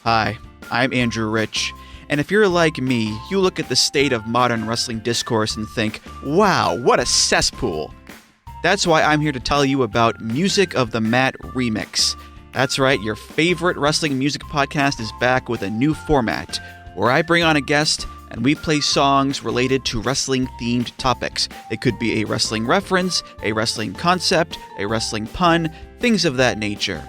Hi, I'm Andrew Rich, and if you're like me, you look at the state of modern wrestling discourse and think, wow, what a cesspool! That's why I'm here to tell you about Music of the Mat Remix. That's right, your favorite wrestling music podcast is back with a new format, where I bring on a guest and we play songs related to wrestling themed topics. It could be a wrestling reference, a wrestling concept, a wrestling pun, things of that nature.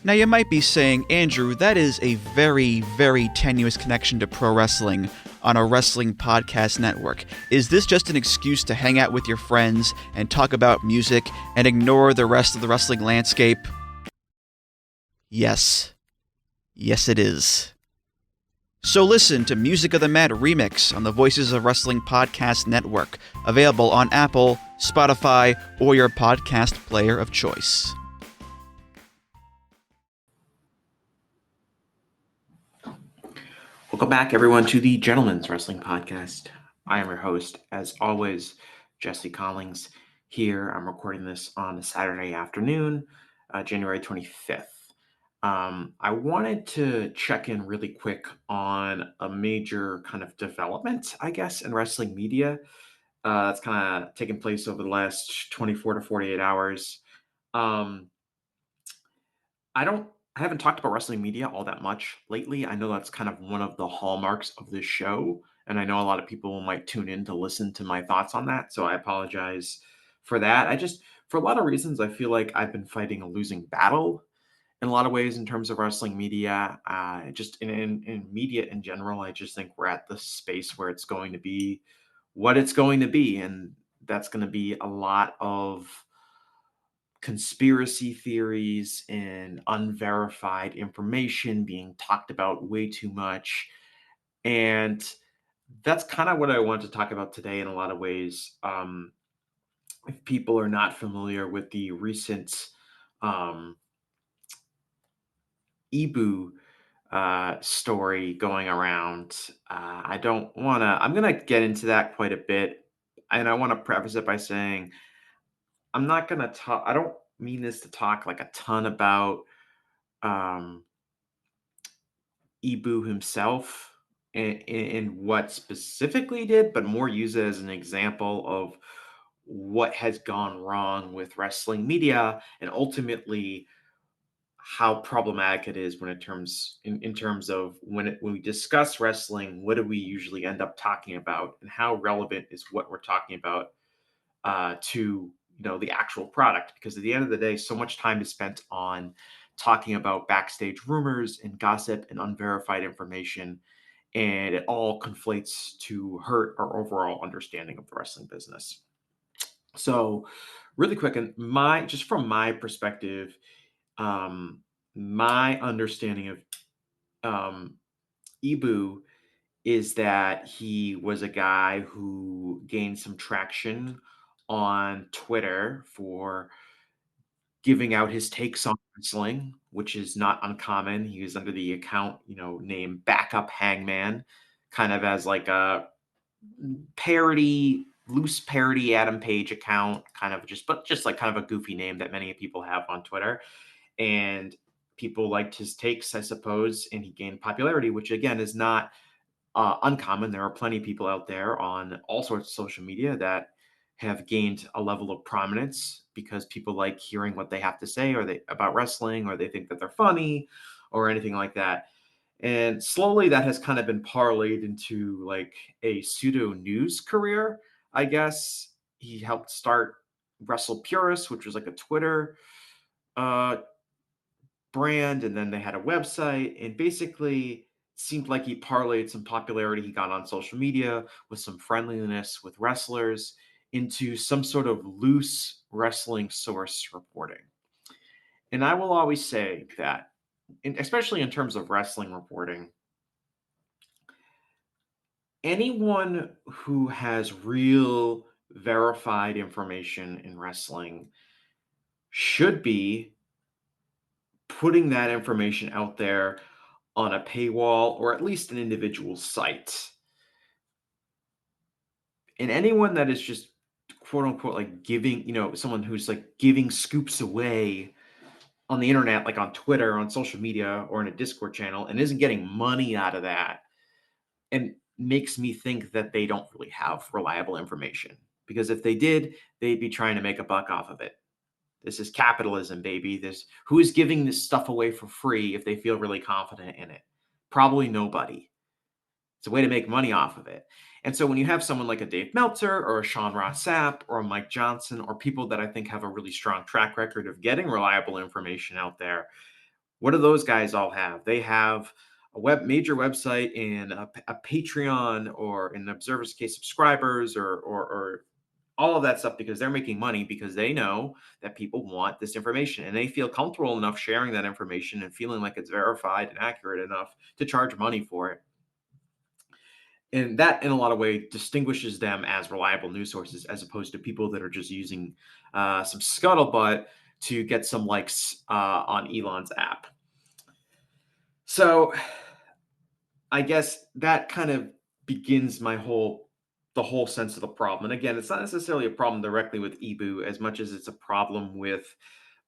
Now, you might be saying, Andrew, that is a very, very tenuous connection to pro wrestling on a wrestling podcast network. Is this just an excuse to hang out with your friends and talk about music and ignore the rest of the wrestling landscape? Yes. Yes, it is. So listen to Music of the Mat Remix on the Voices of Wrestling Podcast Network, available on Apple, Spotify, or your podcast player of choice. Welcome back, everyone, to the Gentleman's Wrestling Podcast. I am your host, as always, Jesse Collings. Here, I'm recording this on a Saturday afternoon, January 25th. I wanted to check in really quick on a major kind of development, I guess, in wrestling media that's kind of taken place over the last 24 to 48 hours. Um, I haven't talked about wrestling media all that much lately. I know that's kind of one of the hallmarks of this show, and I know a lot of people might tune in to listen to my thoughts on that, so I apologize for that. For a lot of reasons, I feel like I've been fighting a losing battle in a lot of ways in terms of wrestling media. Just in media in general, I just think we're at the space where it's going to be what it's going to be, and that's going to be a lot of conspiracy theories and unverified information being talked about way too much. And that's kind of what I want to talk about today in a lot of ways. If people are not familiar with the recent um, Ibu story going around, I don't want to, I'm going to get into that quite a bit. And I want to preface it by saying, I'm not going to talk, I don't mean this to talk like a ton about um, Ibu himself and what specifically he did, but more use it as an example of what has gone wrong with wrestling media and ultimately how problematic it is when in terms of when we discuss wrestling, what do we usually end up talking about and how relevant is what we're talking about to the actual product, because at the end of the day, so much time is spent on talking about backstage rumors and gossip and unverified information, and it all conflates to hurt our overall understanding of the wrestling business. So really quick, and from my perspective, um my understanding of um Ibu is that he was a guy who gained some traction on Twitter for giving out his takes on wrestling, which is not uncommon. He was under the account, named Backup Hangman, kind of as like a loose parody Adam Page account, but just like kind of a goofy name that many people have on Twitter. And people liked his takes, I suppose, and he gained popularity, which again is not uncommon. There are plenty of people out there on all sorts of social media that have gained a level of prominence because people like hearing what they have to say about wrestling, or they think that they're funny or anything like that. And slowly that has kind of been parlayed into like a pseudo news career, I guess. He helped start Wrestle Purist, which was like a Twitter uh, brand, and then they had a website, and basically seemed like he parlayed some popularity he got on social media with some friendliness with wrestlers into some sort of loose wrestling source reporting. And I will always say that, especially in terms of wrestling reporting, anyone who has real verified information in wrestling should be putting that information out there on a paywall or at least an individual site. And anyone that is just quote unquote like giving, someone who's like giving scoops away on the internet, like on Twitter, on social media, or in a Discord channel, and isn't getting money out of that, and makes me think that they don't really have reliable information. Because if they did, they'd be trying to make a buck off of it. This is capitalism, baby. This who is giving this stuff away for free if they feel really confident in it? Probably nobody. It's a way to make money off of it. And so when you have someone like a Dave Meltzer or a Sean Ross Sapp or a Mike Johnson or people that I think have a really strong track record of getting reliable information out there, what do those guys all have? They have a major website and a Patreon or in Observer's case subscribers or all of that stuff because they're making money because they know that people want this information and they feel comfortable enough sharing that information and feeling like it's verified and accurate enough to charge money for it. And that, in a lot of ways, distinguishes them as reliable news sources as opposed to people that are just using some scuttlebutt to get some likes on Elon's app. So I guess that kind of begins the whole sense of the problem. And again, it's not necessarily a problem directly with Ibu as much as it's a problem with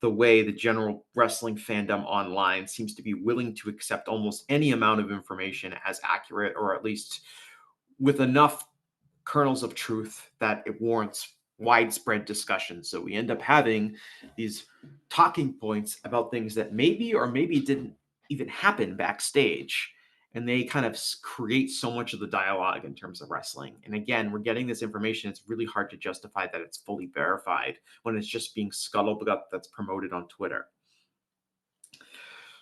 the way the general wrestling fandom online seems to be willing to accept almost any amount of information as accurate, or at least with enough kernels of truth that it warrants widespread discussion. So we end up having these talking points about things that maybe or maybe didn't even happen backstage. And they kind of create so much of the dialogue in terms of wrestling. And again, we're getting this information. It's really hard to justify that it's fully verified when it's just being scuttlebutt that's promoted on Twitter.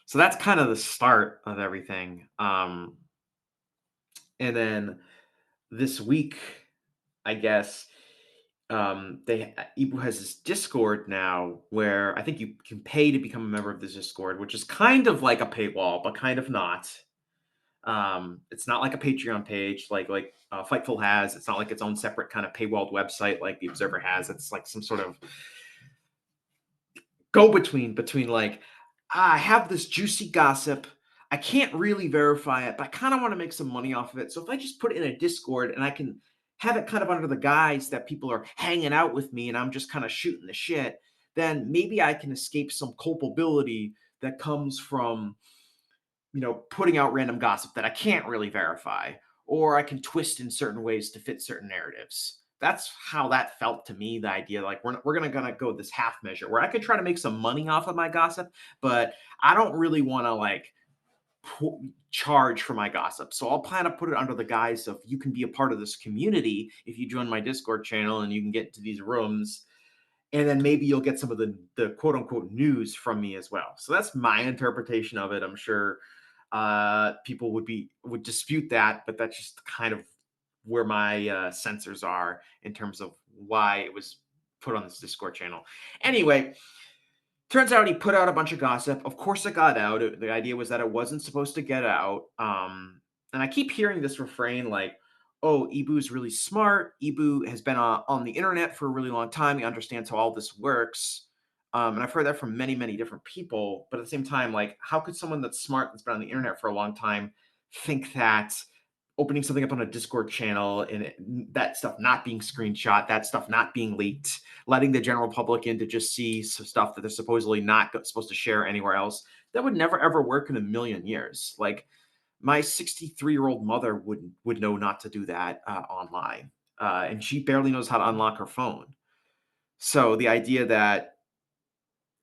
So that's kind of the start of everything. And then this week, I guess, Ibu has this Discord now where I think you can pay to become a member of this Discord, which is kind of like a paywall, but kind of not. It's not like a Patreon page like Fightful has. It's not like its own separate kind of paywalled website like the Observer has. It's like some sort of go between like I have this juicy gossip. I can't really verify it, but I kind of want to make some money off of it. So if I just put it in a Discord and I can have it kind of under the guise that people are hanging out with me and I'm just kind of shooting the shit, then maybe I can escape some culpability that comes from, putting out random gossip that I can't really verify, or I can twist in certain ways to fit certain narratives. That's how that felt to me. The idea, like we're gonna go this half measure where I could try to make some money off of my gossip, but I don't really want to like charge for my gossip. So I'll plan to put it under the guise of you can be a part of this community if you join my Discord channel and you can get into these rooms. And then maybe you'll get some of the quote unquote news from me as well. So that's my interpretation of it. I'm sure people would dispute that, but that's just kind of where my sensors are in terms of why it was put on this Discord channel. Anyway, turns out he put out a bunch of gossip. Of course, it got out. The idea was that it wasn't supposed to get out. And I keep hearing this refrain like, oh, Ibu's really smart. Ibu has been on the internet for a really long time. He understands how all this works. And I've heard that from many, many different people. But at the same time, like, how could someone that's smart, that's been on the internet for a long time, think that opening something up on a Discord channel and that stuff not being screenshot, that stuff not being leaked, letting the general public in to just see some stuff that they're supposedly not supposed to share anywhere else, that would never ever work in a million years. Like my 63-year-old mother would know not to do that online, and she barely knows how to unlock her phone. So the idea that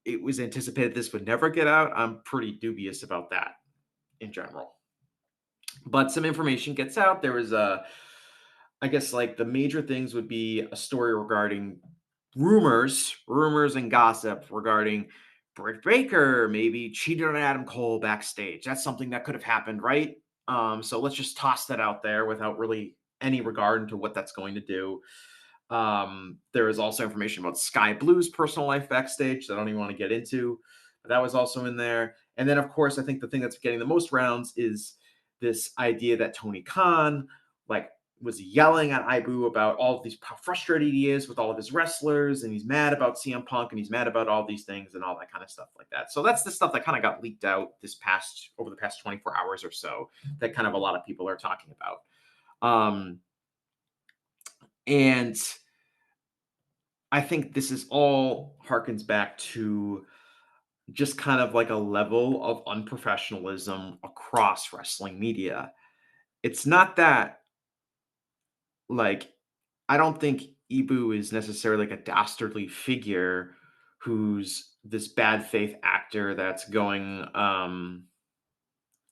it was anticipated this would never get out, I'm pretty dubious about that in general. But some information gets out. There was I guess like the major things would be a story regarding rumors and gossip regarding Britt Baker maybe cheated on Adam Cole backstage. That's something that could have happened, right? So let's just toss that out there without really any regard into what that's going to do. There is also information about Sky Blue's personal life backstage that I don't even want to get into, but that was also in there. And then, of course, I think the thing that's getting the most rounds is this idea that Tony Khan, like, was yelling at Ibu about all of these how frustrated he is with all of his wrestlers, and he's mad about CM Punk, and he's mad about all these things and all that kind of stuff like that. So that's the stuff that kind of got leaked out over the past 24 hours or so that kind of a lot of people are talking about. And I think this is all harkens back to just kind of like a level of unprofessionalism across wrestling media. It's not that, like, I don't think Ibu is necessarily like a dastardly figure who's this bad faith actor that's going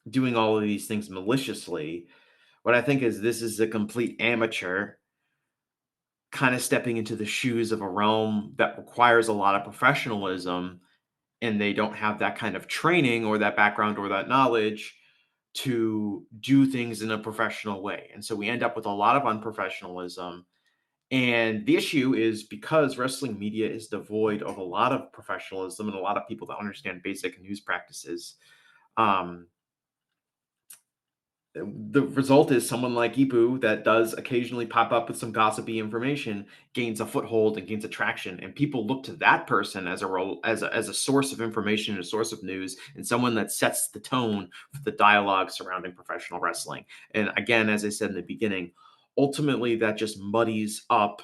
doing all of these things maliciously. What I think is this is a complete amateur kind of stepping into the shoes of a realm that requires a lot of professionalism, and they don't have that kind of training or that background or that knowledge to do things in a professional way. And so we end up with a lot of unprofessionalism. And the issue is because wrestling media is devoid of a lot of professionalism and a lot of people that understand basic news practices. Um, the result is someone like Ibu that does occasionally pop up with some gossipy information gains a foothold and gains attraction, and people look to that person as a role as a source of information and a source of news, and someone that sets the tone for the dialogue surrounding professional wrestling. And again, as I said in the beginning, ultimately that just muddies up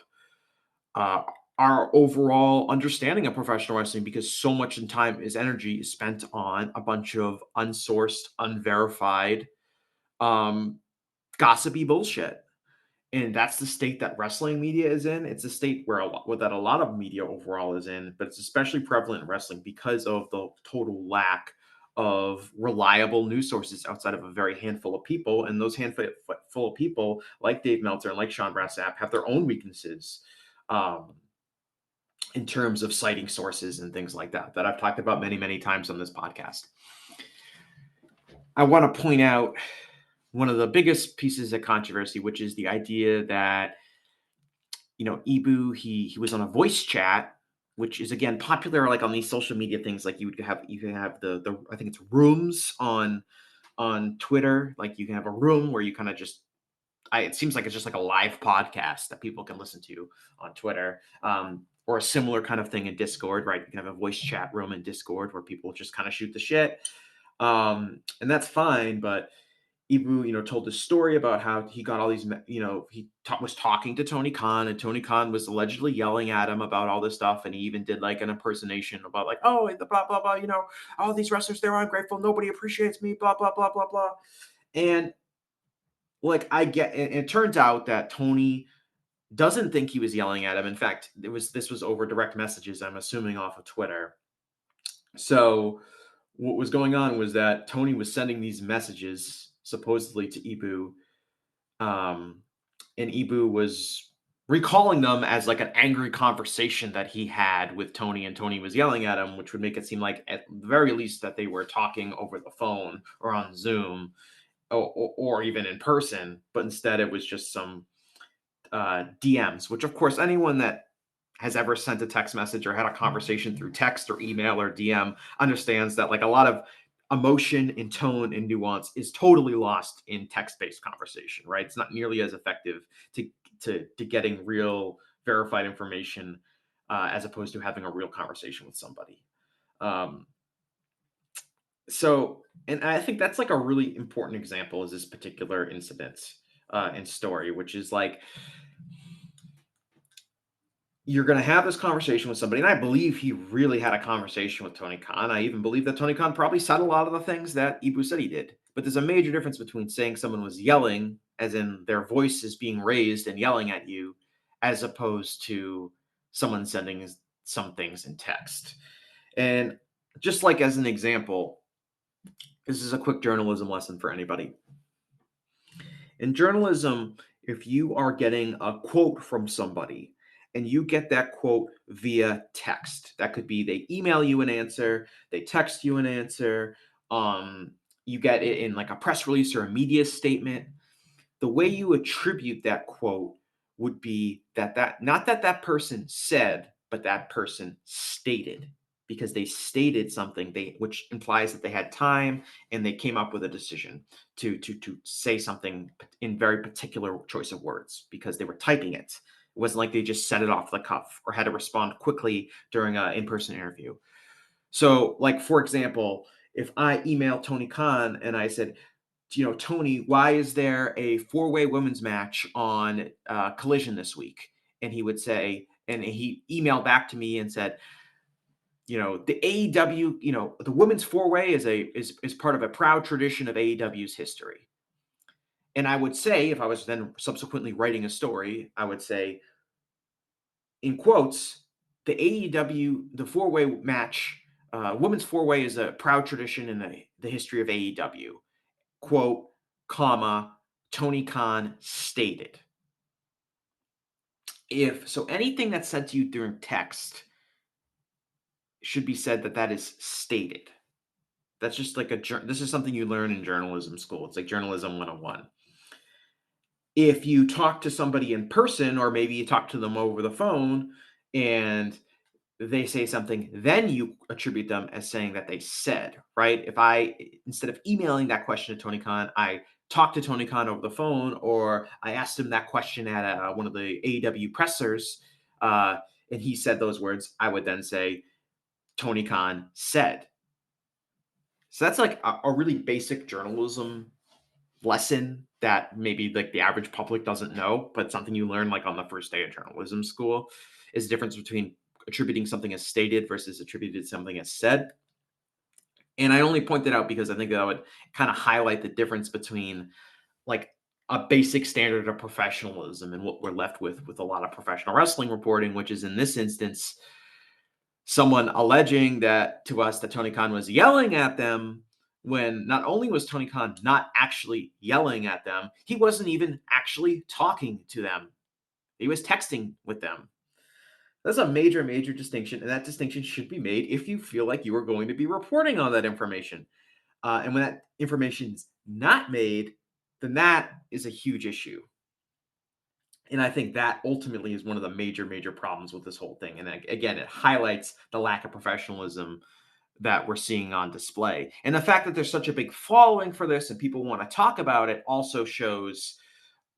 uh, our overall understanding of professional wrestling because so much in time is energy is spent on a bunch of unsourced, unverified, um, gossipy bullshit. And that's the state that wrestling media is in. It's a state where that a lot of media overall is in, but it's especially prevalent in wrestling because of the total lack of reliable news sources outside of a very handful of people. And those handful full of people, like Dave Meltzer and like Sean Brassap, have their own weaknesses um, in terms of citing sources and things like that I've talked about many, many times on this podcast. I want to point out one of the biggest pieces of controversy, which is the idea that Ibu he was on a voice chat, which is again popular like on these social media things. Like you can have the I think it's rooms on Twitter. Like you can have a room where you kind of just it seems like it's just like a live podcast that people can listen to on Twitter. Or a similar kind of thing in Discord, right? You can have a voice chat room in Discord where people just kind of shoot the shit. And that's fine, but Ibu, told this story about how he got all these, was talking to Tony Khan, and Tony Khan was allegedly yelling at him about all this stuff, and he even did like an impersonation about like, oh, the blah blah blah, all these wrestlers they're ungrateful, nobody appreciates me, blah blah blah blah blah, and like I get, and it turns out that Tony doesn't think he was yelling at him. In fact, this was over direct messages. I'm assuming off of Twitter. So what was going on was that Tony was sending these messages supposedly to Ibu. Um, and Ibu was recalling them as like an angry conversation that he had with Tony, and Tony was yelling at him, which would make it seem like at the very least that they were talking over the phone or on Zoom or even in person. But instead, it was just some DMs, which of course anyone that has ever sent a text message or had a conversation through text or email or DM understands that like a lot of emotion and tone and nuance is totally lost in text-based conversation, right? It's not nearly as effective to getting real verified information as opposed to having a real conversation with somebody. Um, and I think that's like a really important example is this particular incident and story, which is like you're going to have this conversation with somebody. And I believe he really had a conversation with Tony Khan. I even believe that Tony Khan probably said a lot of the things that Ibu said he did. But there's a major difference between saying someone was yelling, as in their voice is being raised and yelling at you, as opposed to someone sending some things in text. And just like as an example, this is a quick journalism lesson for anybody. In journalism, if you are getting a quote from somebody and you get that quote via text, that could be they email you an answer, they text you an answer, you get it in like a press release or a media statement. The way you attribute that quote would be that not that person said, but that person stated, because they stated something which implies that they had time and they came up with a decision to say something in very particular choice of words because they were typing it. It wasn't like they just said it off the cuff or had to respond quickly during an in-person interview. So, like, for example, if I emailed Tony Khan and I said, Tony, why is there a four-way women's match on Collision this week? And he would say, and he emailed back to me and said, The AEW, the women's four-way is part of a proud tradition of AEW's history. And I would say, if I was then subsequently writing a story, I would say, in quotes, the AEW, the four-way match, women's four-way is a proud tradition in the history of AEW. Quote, comma, Tony Khan stated. So anything that's said to you during text should be said that is stated. That's just like this is something you learn in journalism school. It's like journalism 101. If you talk to somebody in person, or maybe you talk to them over the phone and they say something, then you attribute them as saying that they said, right? If instead of emailing that question to Tony Khan, I talked to Tony Khan over the phone, or I asked him that question at one of the AEW pressers, and he said those words, I would then say, Tony Khan said. So that's like a really basic journalism lesson that maybe like the average public doesn't know, but something you learn like on the first day of journalism school is the difference between attributing something as stated versus attributed something as said. And I only point that out because I think that would kind of highlight the difference between like a basic standard of professionalism and what we're left with a lot of professional wrestling reporting, which is in this instance someone alleging that to us that Tony Khan was yelling at them, when not only was Tony Khan not actually yelling at them, he wasn't even actually talking to them. He was texting with them. That's a major, major distinction, and that distinction should be made if you feel like you are going to be reporting on that information. And when that information is not made, then that is a huge issue. And I think that ultimately is one of the major, major problems with this whole thing. And again, it highlights the lack of professionalism that we're seeing on display. And the fact that there's such a big following for this and people want to talk about it also shows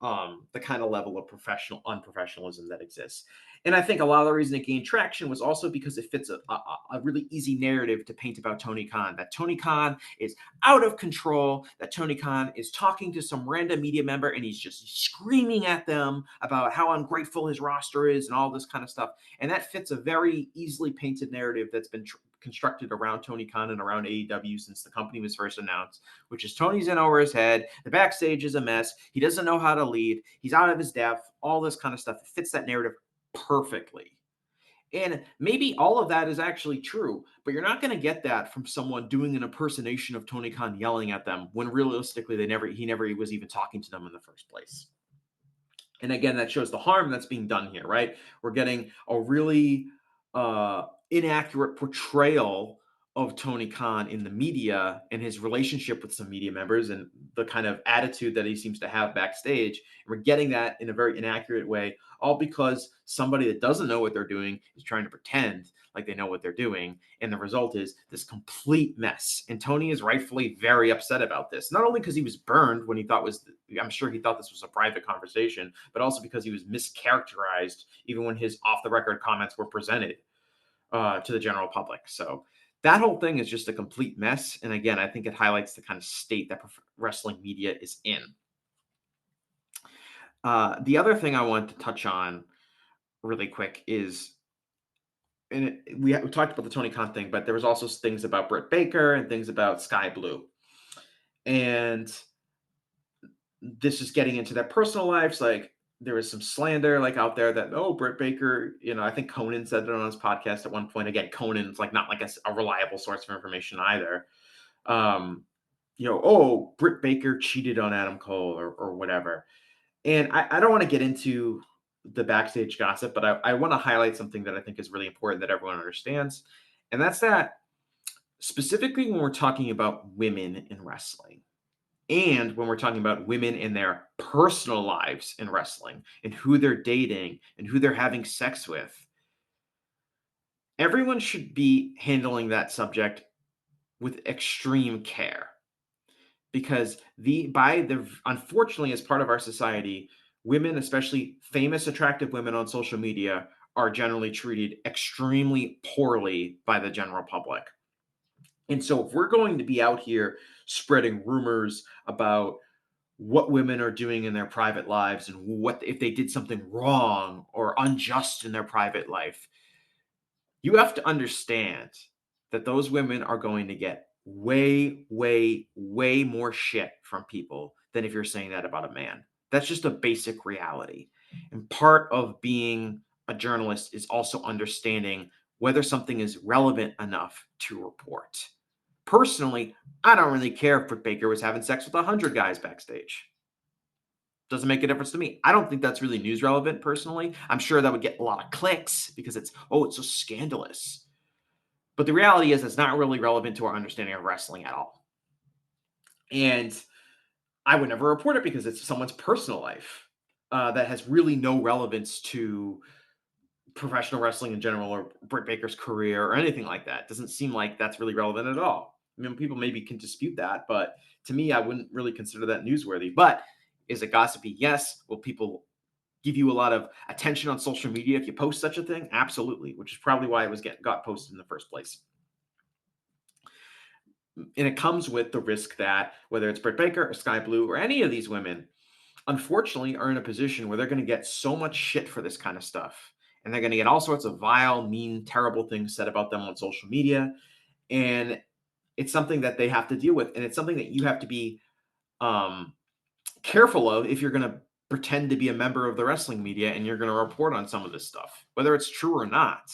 the kind of level of professional unprofessionalism that exists. And I think a lot of the reason it gained traction was also because it fits a really easy narrative to paint about Tony Khan, that Tony Khan is out of control, that Tony Khan is talking to some random media member and he's just screaming at them about how ungrateful his roster is and all this kind of stuff. And that fits a very easily painted narrative that's been constructed around Tony Khan and around AEW since the company was first announced, which is Tony's in over his head. The backstage is a mess. He doesn't know how to lead. He's out of his depth, all this kind of stuff. It fits that narrative perfectly. And maybe all of that is actually true, but you're not going to get that from someone doing an impersonation of Tony Khan yelling at them when realistically he never was even talking to them in the first place. And again, that shows the harm that's being done here, right? We're getting a really inaccurate portrayal of Tony Khan in the media and his relationship with some media members and the kind of attitude that he seems to have backstage. And we're getting that in a very inaccurate way, all because somebody that doesn't know what they're doing is trying to pretend like they know what they're doing. And the result is this complete mess. And Tony is rightfully very upset about this, not only because he was burned when I'm sure he thought this was a private conversation, but also because he was mischaracterized even when his off the record comments were presented to the general public. So that whole thing is just a complete mess. And again, I think it highlights the kind of state that wrestling media is in. The other thing I want to touch on really quick is, and we talked about the Tony Khan thing, but there was also things about Britt Baker and things about Sky Blue. And this is getting into their personal lives. Like there was some slander like out there that, oh, Britt Baker, I think Conan said it on his podcast at one point. Again, Conan's like not like a reliable source of information either. Oh, Britt Baker cheated on Adam Cole or whatever. And I don't want to get into the backstage gossip, but I want to highlight something that I think is really important that everyone understands. And that's that specifically when we're talking about women in wrestling, and when we're talking about women in their personal lives in wrestling and who they're dating and who they're having sex with, everyone should be handling that subject with extreme care. Because unfortunately, as part of our society, women, especially famous, attractive women on social media, are generally treated extremely poorly by the general public. And so if we're going to be out here spreading rumors about what women are doing in their private lives and what if they did something wrong or unjust in their private life, You have to understand that those women are going to get way, way, way more shit from people than if you're saying that about a man. That's just a basic reality. And part of being a journalist is also understanding whether something is relevant enough to report. Personally, I don't really care if Britt Baker was having sex with 100 guys backstage. Doesn't make a difference to me. I don't think that's really news relevant personally. I'm sure that would get a lot of clicks because it's so scandalous. But the reality is it's not really relevant to our understanding of wrestling at all. And I would never report it because it's someone's personal life that has really no relevance to professional wrestling in general or Britt Baker's career or anything like that. It doesn't seem like that's really relevant at all. I mean, people maybe can dispute that, but to me, I wouldn't really consider that newsworthy. But is it gossipy? Yes. Will people give you a lot of attention on social media if you post such a thing? Absolutely, which is probably why it was got posted in the first place. And it comes with the risk that whether it's Britt Baker or Sky Blue or any of these women, unfortunately, are in a position where they're going to get so much shit for this kind of stuff. And they're going to get all sorts of vile, mean, terrible things said about them on social media. And it's something that they have to deal with. And it's something that you have to be um, careful of if you're going to pretend to be a member of the wrestling media and you're going to report on some of this stuff, whether it's true or not.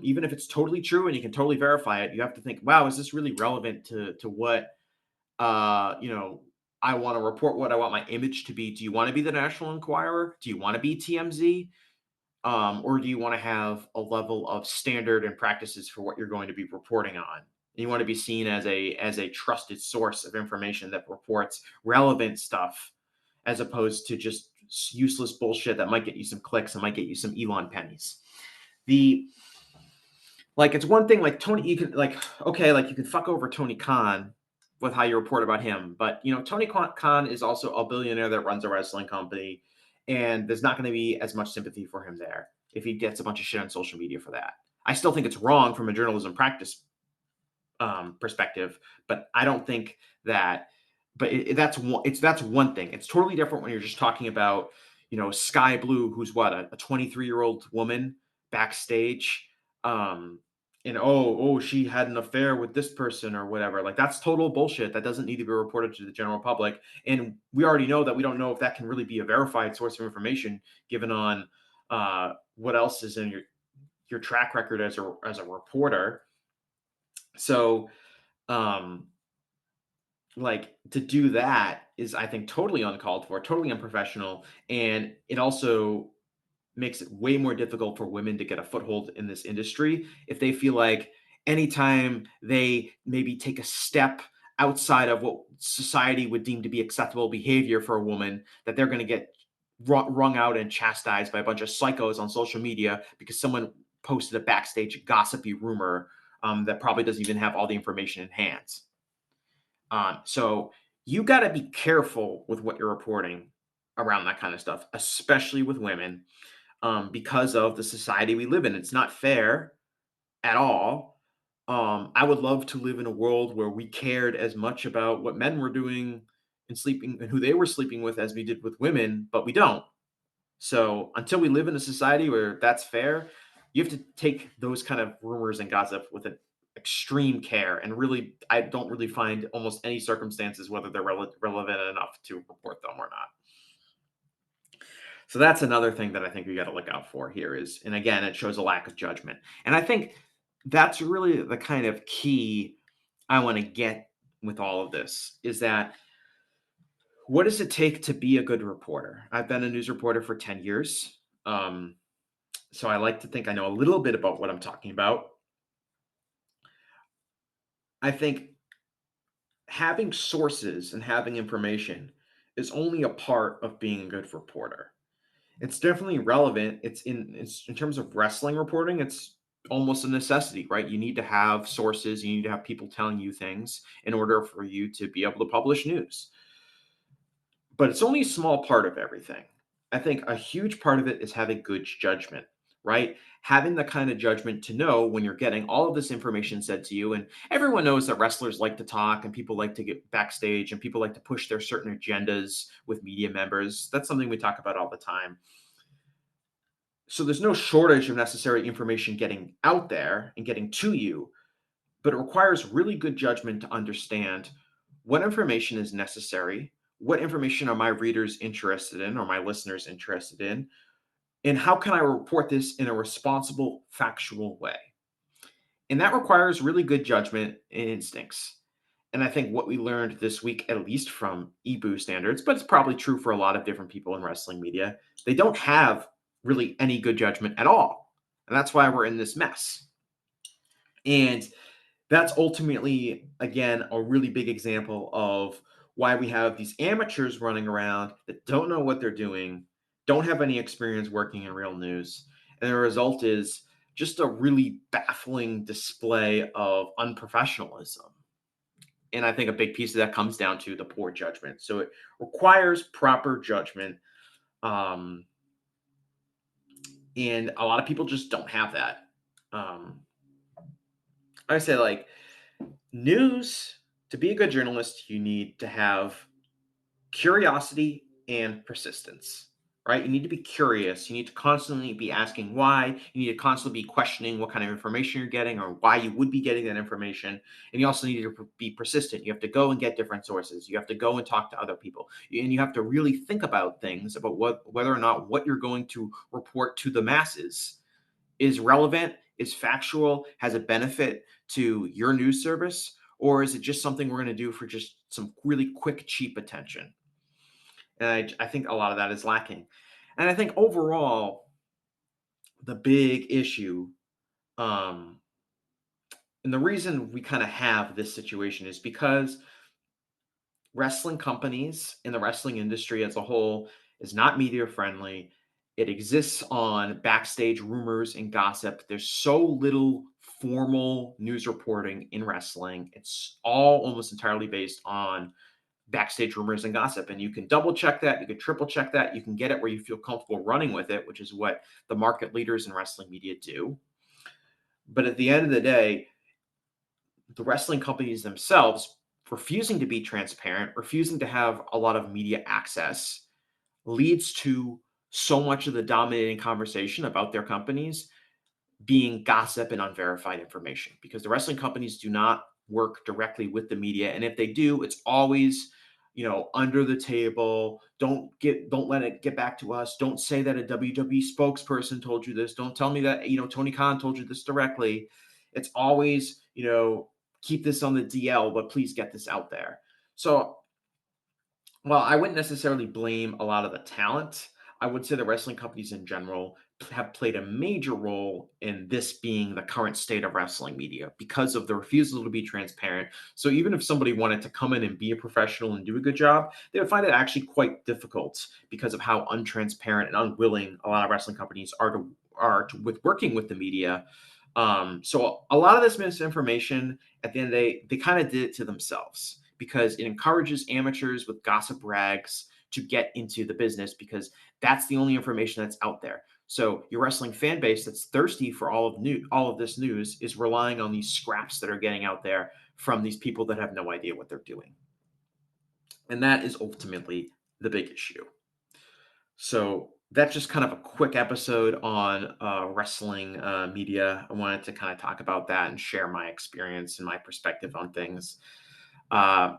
Even if it's totally true and you can totally verify it, you have to think, wow, is this really relevant to what you know, I want to report, what I want my image to be? Do you want to be the National Enquirer? Do you want to be TMZ? Or do you want to have a level of standard and practices for what you're going to be reporting on? You want to be seen as a trusted source of information that reports relevant stuff, as opposed to just useless bullshit that might get you some clicks and might get you some Elon pennies. The Like, it's one thing, like Tony, you can like, okay, like you can fuck over Tony Khan with how you report about him, but Tony Khan is also a billionaire that runs a wrestling company, and there's not going to be as much sympathy for him there if he gets a bunch of shit on social media for that. I still think it's wrong from a journalism practice perspective, but I don't think that. But that's one thing. It's totally different when you're just talking about Sky Blue, who's what, a 23-year-old woman backstage, um, and she had an affair with this person or whatever. Like, that's total bullshit. That doesn't need to be reported to the general public, and we already know that we don't know if that can really be a verified source of information given on what else is in your track record as a reporter. So um like, to do that is, I think, totally uncalled for, totally unprofessional, and it also makes it way more difficult for women to get a foothold in this industry if they feel like anytime they maybe take a step outside of what society would deem to be acceptable behavior for a woman, that they're going to get wrung out and chastised by a bunch of psychos on social media because someone posted a backstage gossipy rumor that probably doesn't even have all the information in hand. So you got to be careful with what you're reporting around that kind of stuff, especially with women, because of the society we live in. It's not fair at all. I would love to live in a world where we cared as much about what men were doing and sleeping and who they were sleeping with as we did with women, but we don't. So until we live in a society where that's fair, you have to take those kind of rumors and gossip with an extreme care. And really, I don't really find almost any circumstances whether they're relevant enough to report them or not. So that's another thing that I think we got to look out for here is, and again, it shows a lack of judgment. And I think that's really the kind of key I want to get with all of this is that what does it take to be a good reporter? I've been a news reporter for 10 years. So I like to think I know a little bit about what I'm talking about. I think having sources and having information is only a part of being a good reporter. It's definitely relevant. It's in terms of wrestling reporting, it's almost a necessity, right? You need to have sources, you need to have people telling you things in order for you to be able to publish news. But it's only a small part of everything. I think a huge part of it is having good judgment, right? Having the kind of judgment to know when you're getting all of this information said to you. And everyone knows that wrestlers like to talk and people like to get backstage and people like to push their certain agendas with media members. That's something we talk about all the time. So there's no shortage of necessary information getting out there and getting to you, but it requires really good judgment to understand what information is necessary, what information are my readers interested in or my listeners interested in, and how can I report this in a responsible, factual way. And that requires really good judgment and instincts. And I think what we learned this week, at least from EBU standards, but it's probably true for a lot of different people in wrestling media, they don't have really any good judgment at all. And that's why we're in this mess. And that's ultimately, again, a really big example of why we have these amateurs running around that don't know what they're doing, don't have any experience working in real news. And the result is just a really baffling display of unprofessionalism. And I think a big piece of that comes down to the poor judgment. So it requires proper judgment. Um, and a lot of people just don't have that. Um, I say, like, news, to be a good journalist, you need to have curiosity and persistence, right? You need to be curious. You need to constantly be asking why. You need to constantly be questioning what kind of information you're getting or why you would be getting that information. And you also need to be persistent. You have to go and get different sources. You have to go and talk to other people. And you have to really think about things, about whether or not what you're going to report to the masses is relevant, is factual, has a benefit to your news service, or is it just something we're going to do for just some really quick, cheap attention? And I think a lot of that is lacking. And I think overall, the big issue, um, and the reason we kind of have this situation is because wrestling companies and the wrestling industry as a whole is not media friendly. It exists on backstage rumors and gossip. There's so little formal news reporting in wrestling. It's all almost entirely based on backstage rumors and gossip. And you can double check that, you can triple check that, you can get it where you feel comfortable running with it, which is what the market leaders in wrestling media do. But at the end of the day, the wrestling companies themselves refusing to be transparent, refusing to have a lot of media access, leads to so much of the dominating conversation about their companies being gossip and unverified information, because the wrestling companies do not work directly with the media, and if they do, it's always, under the table. Don't let it get back to us. Don't say that a WWE spokesperson told you this. Don't tell me that Tony Khan told you this directly. It's always, keep this on the DL, but please get this out there. So well, I wouldn't necessarily blame a lot of the talent. I would say the wrestling companies in general have played a major role in this being the current state of wrestling media because of the refusal to be transparent. So even if somebody wanted to come in and be a professional and do a good job, they would find it actually quite difficult because of how untransparent and unwilling a lot of wrestling companies with working with the media. So a lot of this misinformation, at the end of the day, they kind of did it to themselves because it encourages amateurs with gossip rags to get into the business because that's the only information that's out there. So your wrestling fan base that's thirsty for all of this news is relying on these scraps that are getting out there from these people that have no idea what they're doing. And that is ultimately the big issue. So that's just kind of a quick episode on wrestling media. I wanted to kind of talk about that and share my experience and my perspective on things. Uh,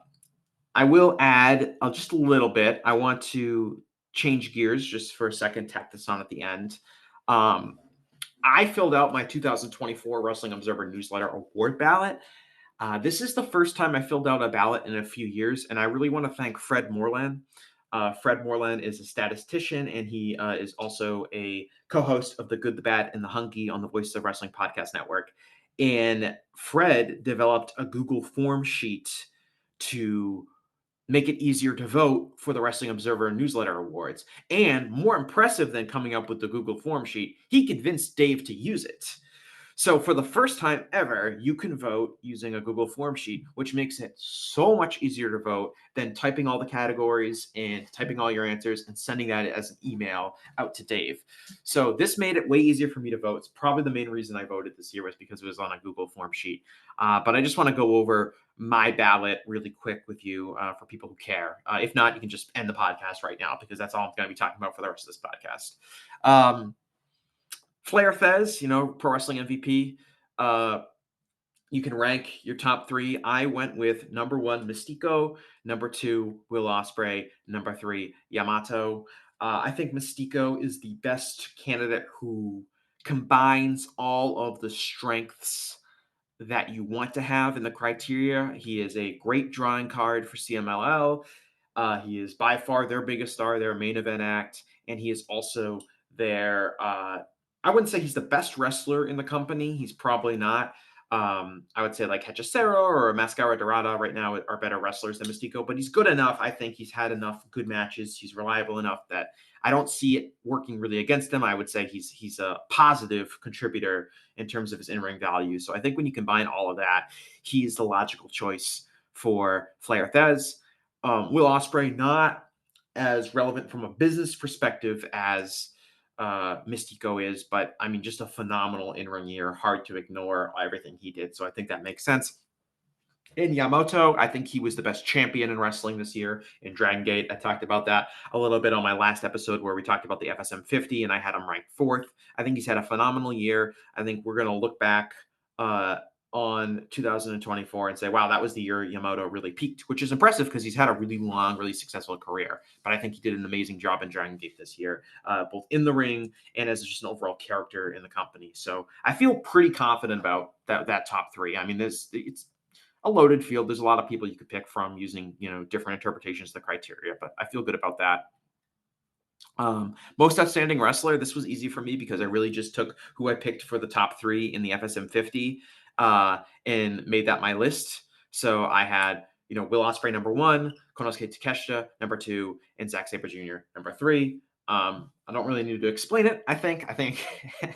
I will add just a little bit. I want to change gears just for a second, tack this on at the end. Um, I filled out my 2024 Wrestling Observer Newsletter Award ballot. This is the first time I filled out a ballot in a few years, and I really want to thank Fred Moreland. Fred Moreland is a statistician, and he is also a co-host of the Good, the Bad, and the Hunky on the Voices of Wrestling Podcast Network. And Fred developed a Google form sheet to make it easier to vote for the Wrestling Observer Newsletter Awards. And more impressive than coming up with the Google form sheet, he convinced Dave to use it. So for the first time ever, you can vote using a Google form sheet, which makes it so much easier to vote than typing all the categories and typing all your answers and sending that as an email out to Dave. So this made it way easier for me to vote. It's probably the main reason I voted this year was because it was on a Google form sheet. But I just want to go over my ballot really quick with you for people who care. If not, you can just end the podcast right now because that's all I'm going to be talking about for the rest of this podcast. Flair Fez, Pro Wrestling MVP. Uh, you can rank your top three. I went with number one, Mystico, number two, Will Ospreay, number three, Yamato. I think Mystico is the best candidate who combines all of the strengths that you want to have in the criteria. He is a great drawing card for CMLL. He is by far their biggest star, their main event act, and he is also their. I wouldn't say he's the best wrestler in the company. He's probably not. I would say like Hechicero or Mascara Dorada right now are better wrestlers than Mystico, but he's good enough. I think he's had enough good matches. He's reliable enough that I don't see it working really against him. I would say he's a positive contributor in terms of his in-ring value. So I think when you combine all of that, he's the logical choice for Flair Thez. Will Ospreay, not as relevant from a business perspective as Mystico is, but I mean, just a phenomenal in-ring year. Hard to ignore everything he did. So I think that makes sense. In Yamamoto, I think he was the best champion in wrestling this year in Dragon Gate. I talked about that a little bit on my last episode where we talked about the FSM 50 and I had him ranked fourth. I think he's had a phenomenal year. I think we're going to look back uh, on 2024 and say, wow, that was the year Yamamoto really peaked, which is impressive because he's had a really long, really successful career. But I think he did an amazing job in Dragon Gate this year, both in the ring and as just an overall character in the company. So I feel pretty confident about that top three. I mean, it's a loaded field. There's a lot of people you could pick from using, different interpretations of the criteria, but I feel good about that. Most outstanding wrestler. This was easy for me because I really just took who I picked for the top three in the FSM 50 and made that my list. So I had, Will Ospreay number one, Konosuke Takeshita number two, and Zack Sabre Jr. number three. I don't really need to explain it. I think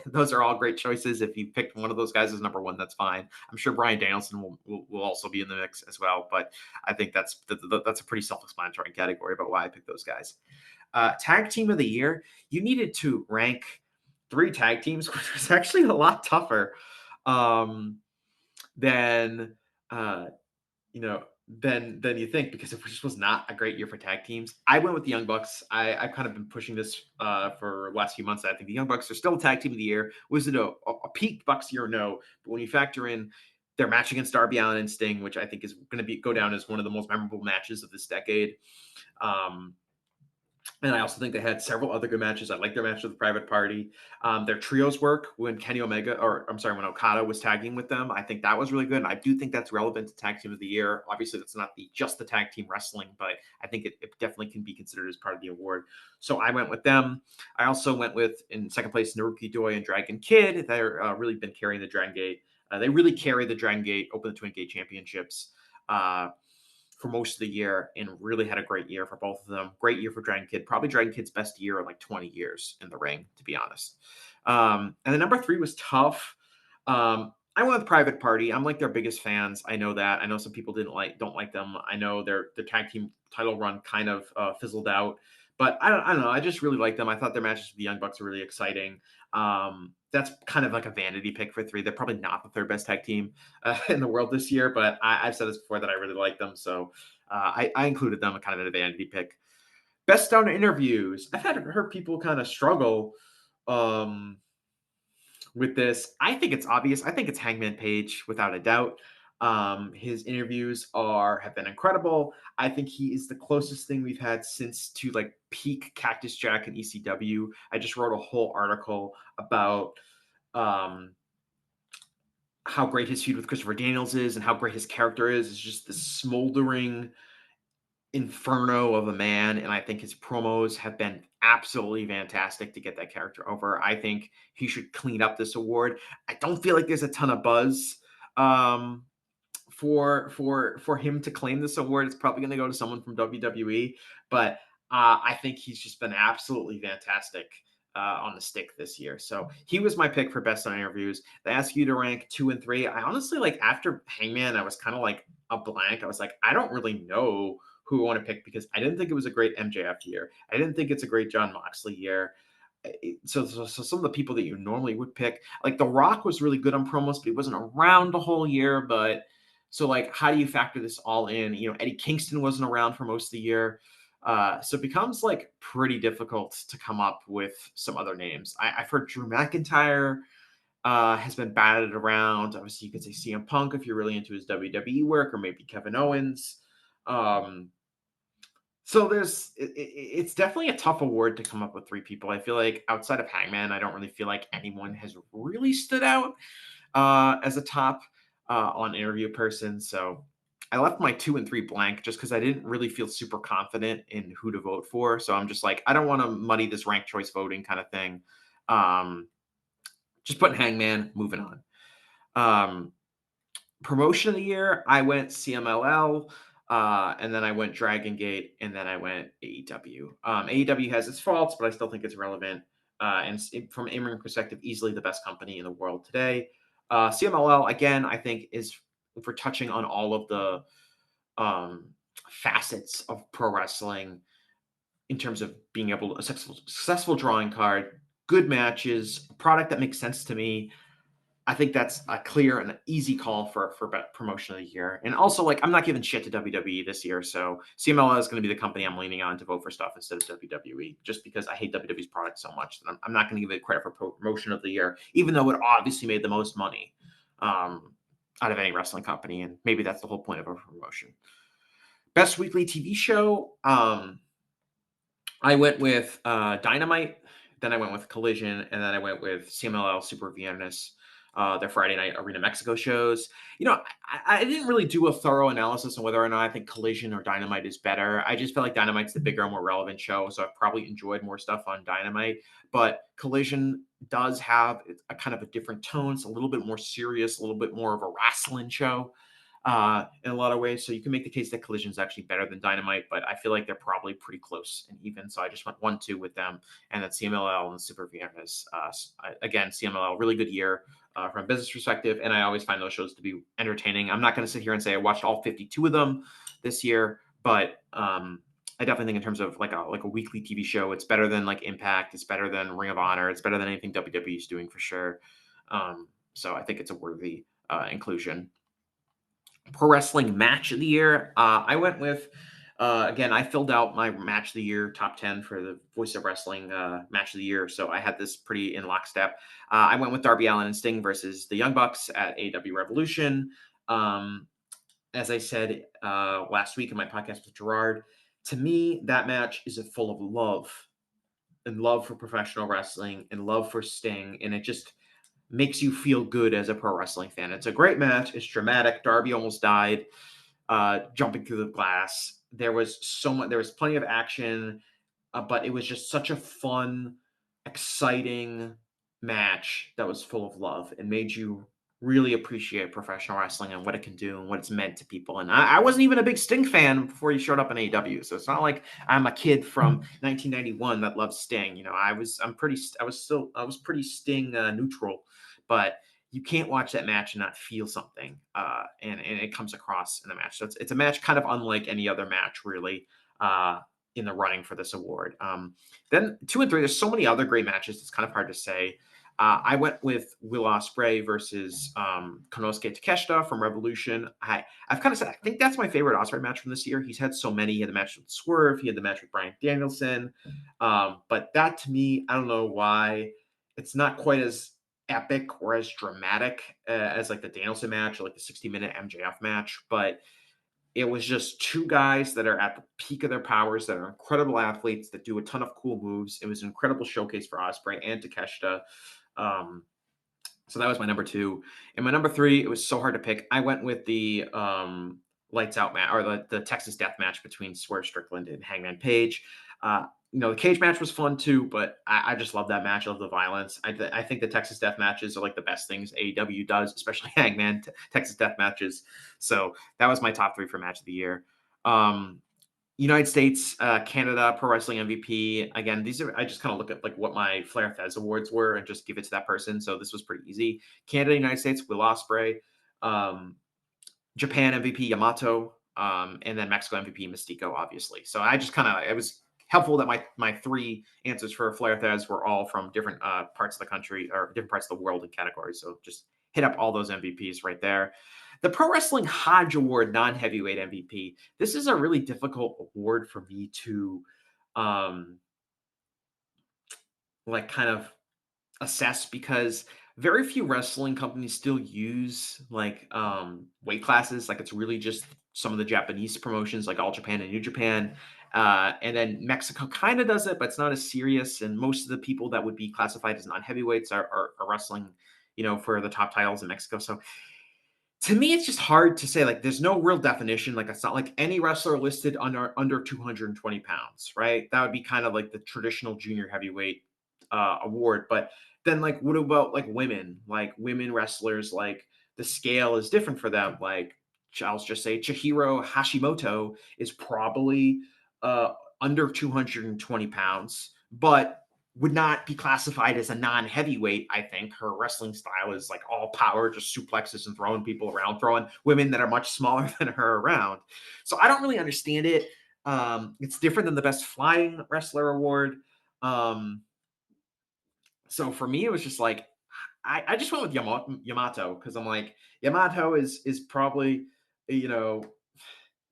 those are all great choices. If you picked one of those guys as number one, that's fine. I'm sure Bryan Danielson will also be in the mix as well. But I think that's a pretty self-explanatory category about why I picked those guys. Tag team of the year, you needed to rank three tag teams, which was actually a lot tougher than than you think, because it just was not a great year for tag teams. I went with the Young Bucks. I've kind of been pushing this for the last few months. I think the Young Bucks are still a tag team of the year. Was it a peak Bucks year? No, but when you factor in their match against Darby Allin and Sting, which I think is going to go down as one of the most memorable matches of this decade. And I also think they had several other good matches. I like their match with the Private Party. Their trios work when when Okada was tagging with them. I think that was really good. And I do think that's relevant to Tag Team of the Year. Obviously, that's not just the tag team wrestling, but I think it definitely can be considered as part of the award. So I went with them. I also went with, in second place, Naruki Doi and Dragon Kid. They're really been carrying the Dragon Gate. They really carry the Dragon Gate Open the Twin Gate Championships. For most of the year and really had a great year for both of them. Great year for Dragon Kid. Probably Dragon Kid's best year in like 20 years in the ring, to be honest. And the number three was tough. I went with Private Party. I'm like their biggest fans. I know that. I know some people don't like them. I know their tag team title run kind of fizzled out. But I don't know. I just really like them. I thought their matches with the Young Bucks were really exciting. That's kind of like a vanity pick for three. They're probably not the third best tag team in the world this year, but I've said this before that I really like them. So I included them kind of in a vanity pick. Best down interviews. I've heard people kind of struggle with this. I think it's obvious. I think it's Hangman Page without a doubt. His interviews have been incredible. I think he is the closest thing we've had since to like peak Cactus Jack and ECW. I just wrote a whole article about how great his feud with Christopher Daniels is and how great his character is. It's just this smoldering inferno of a man, and I think his promos have been absolutely fantastic to get that character over. I think he should clean up this award. I don't feel like there's a ton of buzz for him to claim this award. It's probably going to go to someone from WWE, but I think he's just been absolutely fantastic on the stick this year. So he was my pick for best on interviews. They asked you to rank 2 and 3. I honestly, like, after Hangman, I was kind of like a blank. I was like, I don't really know who I want to pick because I didn't think it was a great MJF year. I didn't think it's a great Jon Moxley year. So some of the people that you normally would pick, like The Rock was really good on promos, but he wasn't around the whole year. But so, like, how do you factor this all in? Eddie Kingston wasn't around for most of the year. So it becomes like pretty difficult to come up with some other names. I've heard Drew McIntyre has been batted around. Obviously, you could say CM Punk if you're really into his WWE work, or maybe Kevin Owens. Um, so it's definitely a tough award to come up with three people. I feel like outside of Hangman, I don't really feel like anyone has really stood out as a top on interview person. So I left my 2 and 3 blank just because I didn't really feel super confident in who to vote for. So I'm just like, I don't want to muddy this ranked choice voting kind of thing. Um, just putting Hangman, moving on. Um, Promotion of the year, I went CMLL, and then I went Dragon Gate, and then I went AEW. AEW has its faults, but I still think it's relevant. From an in-ring perspective, easily the best company in the world today. CMLL, again, I think is for touching on all of the facets of pro wrestling in terms of being able to a successful drawing card, good matches, a product that makes sense to me. I think that's a clear and easy call for promotion of the year. And also, like, I'm not giving shit to WWE this year, so CMLL is going to be the company I'm leaning on to vote for stuff instead of WWE, just because I hate WWE's product so much that I'm not going to give it credit for promotion of the year, even though it obviously made the most money out of any wrestling company, and maybe that's the whole point of a promotion. Best weekly TV show. I went with Dynamite, then I went with Collision, and then I went with CMLL Super Viernes, their Friday night Arena Mexico shows. I didn't really do a thorough analysis on whether or not I think Collision or Dynamite is better. I just feel like Dynamite's the bigger, more relevant show, so I've probably enjoyed more stuff on Dynamite. But Collision does have a kind of a different tone. It's a little bit more serious, a little bit more of a wrestling show in a lot of ways. So you can make the case that Collision is actually better than Dynamite, but I feel like they're probably pretty close and even. So I just went 1-2 with them, and then CMLL and Super Viernes. Again, CMLL, really good year from a business perspective, and I always find those shows to be entertaining. I'm not going to sit here and say I watched all 52 of them this year, but I definitely think in terms of like a weekly TV show, it's better than like Impact, it's better than Ring of Honor, it's better than anything WWE is doing for sure. So I think it's a worthy inclusion. Pro wrestling match of the year. I went with again. I filled out my match of the year top 10 for the Voice of Wrestling match of the year, so I had this pretty in lockstep. I went with Darby Allin and Sting versus the Young Bucks at AEW Revolution. As I said last week in my podcast with Gerard, to me that match is full of love and love for professional wrestling and love for Sting, and it just makes you feel good as a pro wrestling fan. It's a great match. It's dramatic. Darby almost died jumping through the glass. There was so much. There was plenty of action, but it was just such a fun, exciting match that was full of love and made you really appreciate professional wrestling and what it can do and what it's meant to people. And I wasn't even a big Sting fan before he showed up in AEW, so it's not like I'm a kid from 1991 that loves Sting. I was pretty Sting neutral, but you can't watch that match and not feel something, and it comes across in the match. So it's a match kind of unlike any other match, really, in the running for this award. Then 2 and 3, there's so many other great matches. It's kind of hard to say. I went with Will Ospreay versus Konosuke Takeshita from Revolution. I've kind of said I think that's my favorite Ospreay match from this year. He's had so many. He had the match with Swerve. He had the match with Bryan Danielson. But that to me, I don't know why it's not quite as epic or as dramatic as like the Danielson match or like the 60-minute MJF match, but it was just two guys that are at the peak of their powers, that are incredible athletes, that do a ton of cool moves. It was an incredible showcase for Ospreay and Takeshita. So that was my number 2. And my number 3, it was so hard to pick. I went with the lights out match, or the Texas death match between Swerve Strickland and Hangman Page. The cage match was fun too, but I just love that match. I love the violence. I think the Texas death matches are like the best things AEW does, especially Hangman Texas death matches. So that was my top 3 for match of the year. United States, Canada, Pro Wrestling MVP. Again, I just kind of look at like what my Flair Fez awards were and just give it to that person. So this was pretty easy. Canada, United States, Will Ospreay. Japan MVP, Yamato. And then Mexico MVP, Mystico, obviously. So I just it was helpful that my 3 answers for Flair Fez were all from different parts of the country or different parts of the world in categories. So just hit up all those MVPs right there. The Pro Wrestling Hodge Award non-heavyweight MVP. This is a really difficult award for me to um like kind of assess because very few wrestling companies still use like weight classes. Like it's really just some of the Japanese promotions like All Japan and New Japan. And then Mexico kind of does it, but it's not as serious. And most of the people that would be classified as non-heavyweights are wrestling, for the top titles in Mexico. So to me, it's just hard to say. Like, there's no real definition. Like, it's not like any wrestler listed under 220 pounds, right? That would be kind of like the traditional junior heavyweight award. But then, like, what about like women? Like women wrestlers, like the scale is different for them. Like, I'll just say Chihiro Hashimoto is probably uh, under 220 pounds, but would not be classified as a non-heavyweight. I think her wrestling style is like all power, just suplexes and throwing people around, throwing women that are much smaller than her around. So I don't really understand it. It's different than the best flying wrestler award. Um, so for me, it was just like I just went with Yamato because I'm like Yamato is probably you know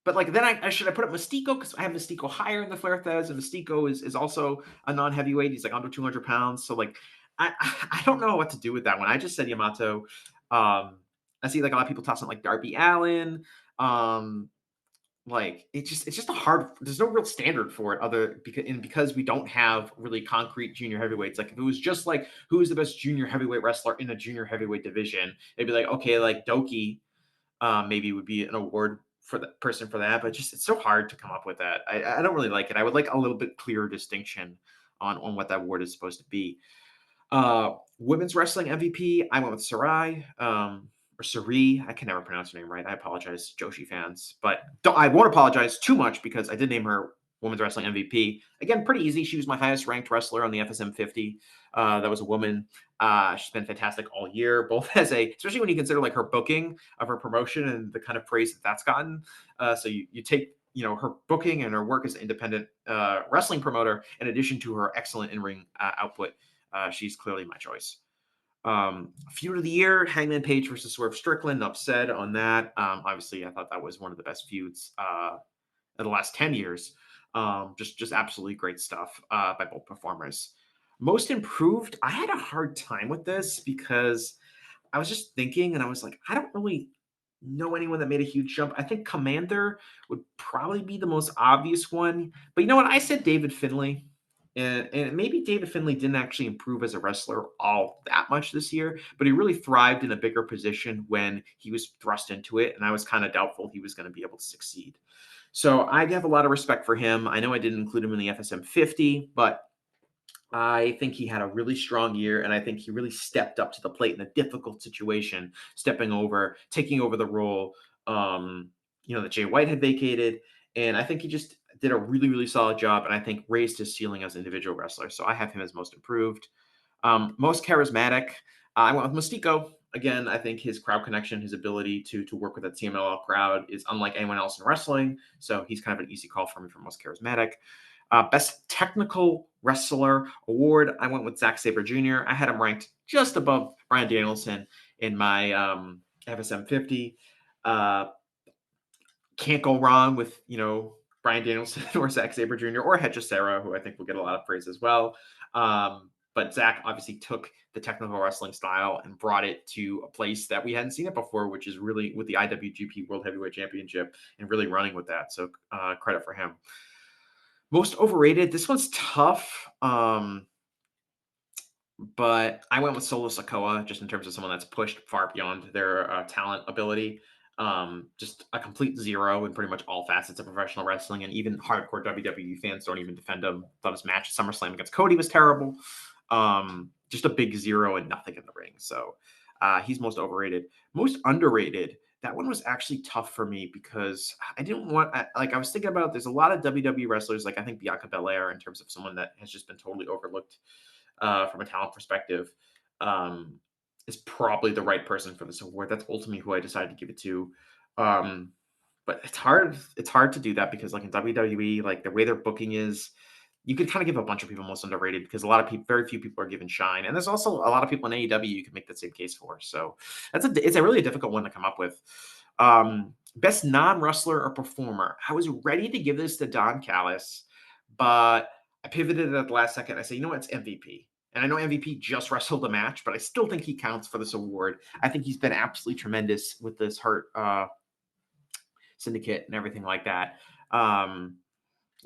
but like then I should I put up Mystico because I have Mystico higher in the Flair Thesz, and Mystico is also a non-heavyweight. He's like under 200 pounds. So like I don't know what to do with that one. I just said Yamato. I see like a lot of people tossing like Darby Allin. Um, like it's just a hard. There's no real standard for it other because we don't have really concrete junior heavyweights. Like if it was just like who is the best junior heavyweight wrestler in a junior heavyweight division, it'd be like okay, like Doki maybe would be an award for the person for that, but just it's so hard to come up with that. I don't really like it. I would like a little bit clearer distinction on what that award is supposed to be. Women's wrestling MVP, I went with Sarai, or Sari. I can never pronounce her name right. I apologize, Joshi fans, but I won't apologize too much because I did name her women's wrestling MVP. Again, pretty easy. She was my highest ranked wrestler on the FSM 50. That was a woman. She's been fantastic all year, both especially when you consider like her booking of her promotion and the kind of praise that's gotten. So you take her booking and her work as an independent wrestling promoter, in addition to her excellent in-ring output. She's clearly my choice. Feud of the year, Hangman Page versus Swerve Strickland. Upset on that. Obviously, I thought that was one of the best feuds in the last 10 years. Just absolutely great stuff by both performers. Most improved, I had a hard time with this because I was just thinking and I was like, I don't really know anyone that made a huge jump. I think Commander would probably be the most obvious one. But you know what? I said David Finlay. And maybe David Finlay didn't actually improve as a wrestler all that much this year, but he really thrived in a bigger position when he was thrust into it. And I was kind of doubtful he was going to be able to succeed. So I have a lot of respect for him. I know I didn't include him in the FSM 50, but I think he had a really strong year, and I think he really stepped up to the plate in a difficult situation, taking over the role, that Jay White had vacated. And I think he just did a really, really solid job, and I think raised his ceiling as an individual wrestler. So I have him as most improved. Most charismatic, I went with Mystico. Again, I think his crowd connection, his ability to work with that CMLL crowd is unlike anyone else in wrestling. So he's kind of an easy call for me for most charismatic. Best technical wrestler award, I went with Zack Sabre Jr. I had him ranked just above Bryan Danielson in my FSM 50. Can't go wrong with, Bryan Danielson or Zack Sabre Jr. or Hedges Sarah, who I think will get a lot of praise as well. But Zach obviously took the technical wrestling style and brought it to a place that we hadn't seen it before, which is really with the IWGP World Heavyweight Championship and really running with that. So credit for him. Most overrated. This one's tough. But I went with Solo Sikoa just in terms of someone that's pushed far beyond their talent ability. Just a complete zero in pretty much all facets of professional wrestling, and even hardcore WWE fans don't even defend him. Thought his match at SummerSlam against Cody was terrible. Just a big zero and nothing in the ring. So he's most overrated. Most underrated. That one was actually tough for me because I didn't want, I was thinking about, there's a lot of WWE wrestlers, like I think Bianca Belair, in terms of someone that has just been totally overlooked from a talent perspective, um, is probably the right person for this award. That's ultimately who I decided to give it to. Um, but it's hard. It's hard to do that because, like in WWE, like the way their booking is, you could kind of give a bunch of people most underrated because a lot of people, very few people are given shine, and there's also a lot of people in AEW you can make that same case for. So it's a really difficult one to come up with. Best non-wrestler or performer. I was ready to give this to Don Callis, but I pivoted at the last second. I said, you know what? It's MVP. And I know MVP just wrestled a match, but I still think he counts for this award. I think he's been absolutely tremendous with this Hurt Syndicate and everything like that.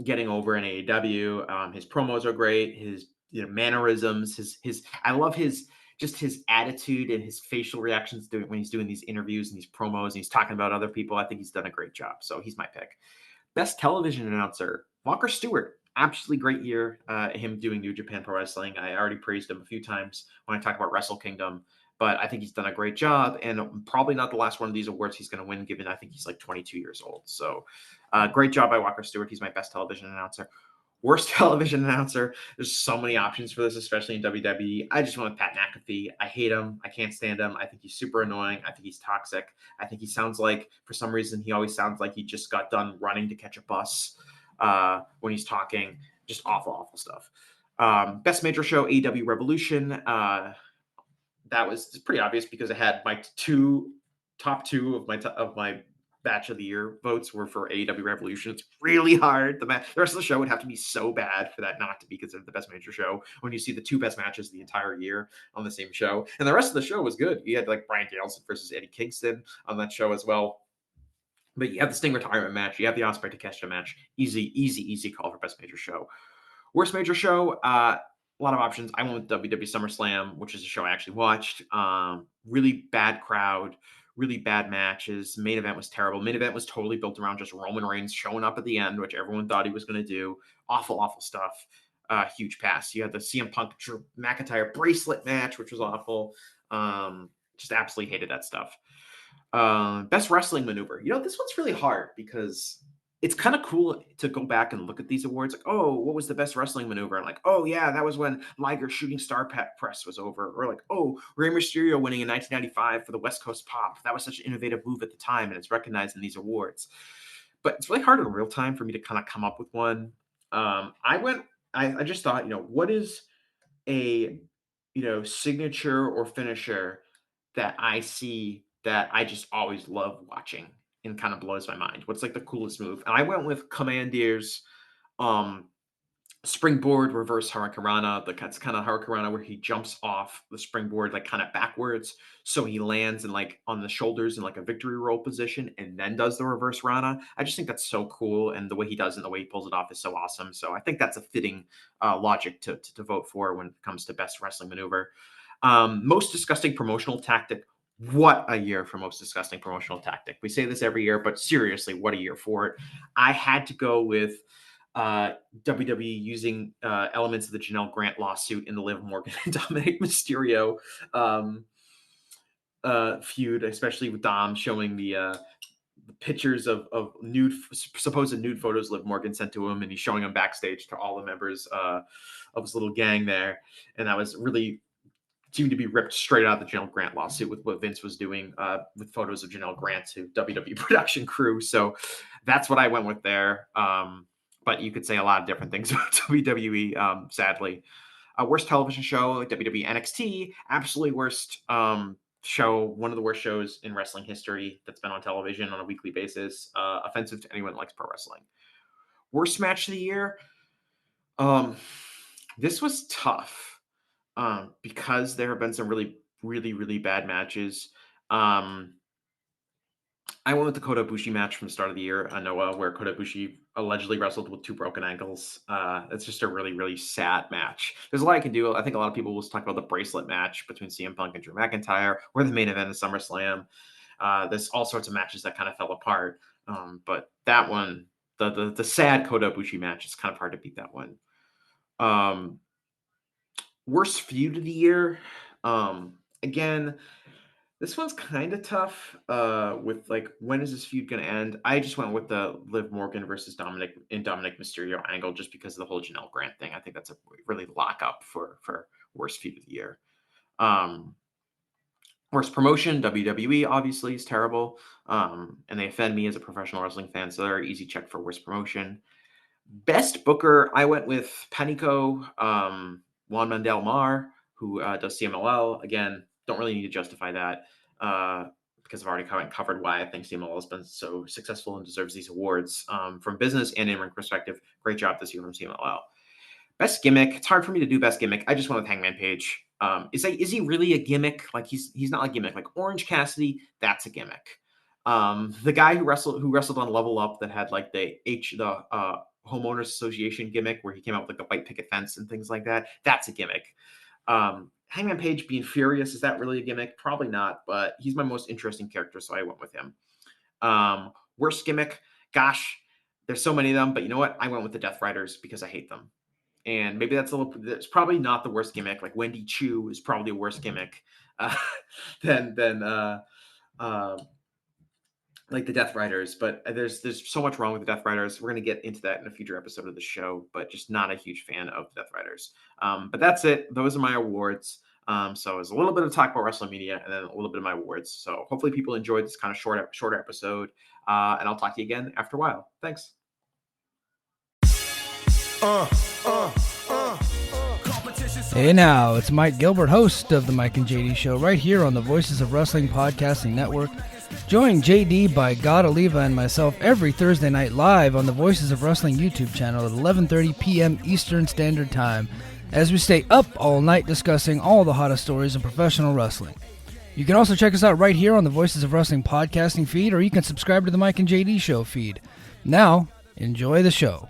Getting over in AEW, his promos are great. His mannerisms, his I love his just his attitude and his facial reactions when he's doing these interviews and these promos and he's talking about other people. I think he's done a great job. So he's my pick. Best television announcer, Walker Stewart. Absolutely great year. Him doing New Japan Pro Wrestling. I already praised him a few times when I talk about Wrestle Kingdom, but I think he's done a great job and probably not the last one of these awards he's going to win, given I think he's like 22 years old. So great job by Walker Stewart. He's my best television announcer. Worst television announcer. There's so many options for this, especially in WWE. I just went with Pat McAfee. I hate him. I can't stand him. I think he's super annoying. I think he's toxic. I think he sounds like, for some reason, he always sounds like he just got done running to catch a bus when he's talking. Just awful, awful stuff. Best major show, AEW Revolution. That was pretty obvious because I had my top two of my batch of the year votes were for AEW Revolution. It's really hard. The rest of the show would have to be so bad for that not to be considered the best major show when you see the two best matches the entire year on the same show. And the rest of the show was good. You had like Bryan Danielson versus Eddie Kingston on that show as well. But you have the Sting retirement match. You have the Ospreay Takeshita match. Easy call for best major show. Worst major show, a lot of options. I went with WWE SummerSlam, which is a show I actually watched. Really bad crowd, really bad matches. Main event was terrible. Main event was totally built around just Roman Reigns showing up at the end, which everyone thought he was going to do. Awful stuff. Huge pass. You had the CM Punk Drew McIntyre bracelet match, which was awful. Just absolutely hated that stuff. Best wrestling maneuver. This one's really hard because it's kind of cool to go back and look at these awards. Like, oh, what was the best wrestling maneuver? And like, oh yeah, that was when Liger's shooting star press was over. Or like, oh, Rey Mysterio winning in 1995 for the West Coast Pop. That was such an innovative move at the time, and it's recognized in these awards. But it's really hard in real time for me to kind of come up with one. I just thought, what is a signature or finisher that I see that I just always love watching and kind of blows my mind? What's like the coolest move? And I went with Commandeer's um springboard reverse hurricanrana. That's kind of hurricanrana where he jumps off the springboard like kind of backwards, so he lands and like on the shoulders in like a victory roll position and then does the reverse rana. I just think that's so cool, and the way he does it and the way he pulls it off is so awesome. So I think that's a fitting logic to vote for when it comes to best wrestling maneuver. Most disgusting promotional tactic. What a year for most disgusting promotional tactic. We say this every year, but seriously, what a year for it. I had to go with WWE using elements of the Janelle Grant lawsuit in the Liv Morgan and Dominic Mysterio feud, especially with Dom showing the pictures of supposed nude photos Liv Morgan sent to him, and he's showing them backstage to all the members of his little gang there. And that was really seemed to be ripped straight out of the Janelle Grant lawsuit with what Vince was doing with photos of Janelle Grant to WWE production crew. So that's what I went with there. But you could say a lot of different things about WWE, sadly. Worst television show, WWE NXT. Absolutely worst show. One of the worst shows in wrestling history that's been on television on a weekly basis. Offensive to anyone that likes pro wrestling. Worst match of the year. This was tough because there have been some really bad matches. I went with the Kota Ibushi match from the start of the year, Noah, where Kota Ibushi allegedly wrestled with 2 broken ankles. It's just a really sad match. There's a lot I can do. I think a lot of people will talk about the bracelet match between CM Punk and Drew McIntyre, or the main event of SummerSlam. There's all sorts of matches that kind of fell apart. But that one, the sad Kota Ibushi match, it's kind of hard to beat that one. Worst feud of the year. Again, this one's kind of tough with like, when is this feud going to end? I just went with the Liv Morgan versus Dominic Mysterio angle just because of the whole Janelle Grant thing. I think that's a really lock up for worst feud of the year. Worst promotion, WWE obviously is terrible. And they offend me as a professional wrestling fan, so they're an easy check for worst promotion. Best booker, I went with Panico, Juan Mandel Mar, who does CMLL. Again, don't really need to justify that. because I've already covered why I think CMLL has been so successful and deserves these awards from business and in-ring perspective. Great job this year from CMLL. Best gimmick. It's hard for me to do best gimmick. I just went with Hangman Page. Is he really a gimmick? Like he's not a gimmick. Like Orange Cassidy, that's a gimmick. The guy who wrestled on Level Up that had like the homeowners association gimmick where he came out with like the white picket fence and things like that. That's a gimmick. Hangman Page being furious, is that really a gimmick? Probably not, but he's my most interesting character, so I went with him. Worst gimmick, gosh, there's so many of them, but you know what? I went with the Death Riders because I hate them. And maybe that's probably not the worst gimmick. Like Wendy Chu is probably a worse gimmick than like the Death Riders, but there's so much wrong with the Death Riders. We're going to get into that in a future episode of the show, but just not a huge fan of the Death Riders. But that's it. Those are my awards. So it's a little bit of talk about wrestling media and then a little bit of my awards. So hopefully people enjoyed this kind of shorter episode. And I'll talk to you again after a while. Thanks. Hey now, it's Mike Gilbert, host of the Mike and JD Show, right here on the Voices of Wrestling Podcasting Network. Join JD by God Oliva and myself every Thursday night live on the Voices of Wrestling YouTube channel at 11:30 p.m. Eastern Standard Time, as we stay up all night discussing all the hottest stories in professional wrestling. You can also check us out right here on the Voices of Wrestling Podcasting feed, or you can subscribe to the Mike and JD Show feed. Now, enjoy the show.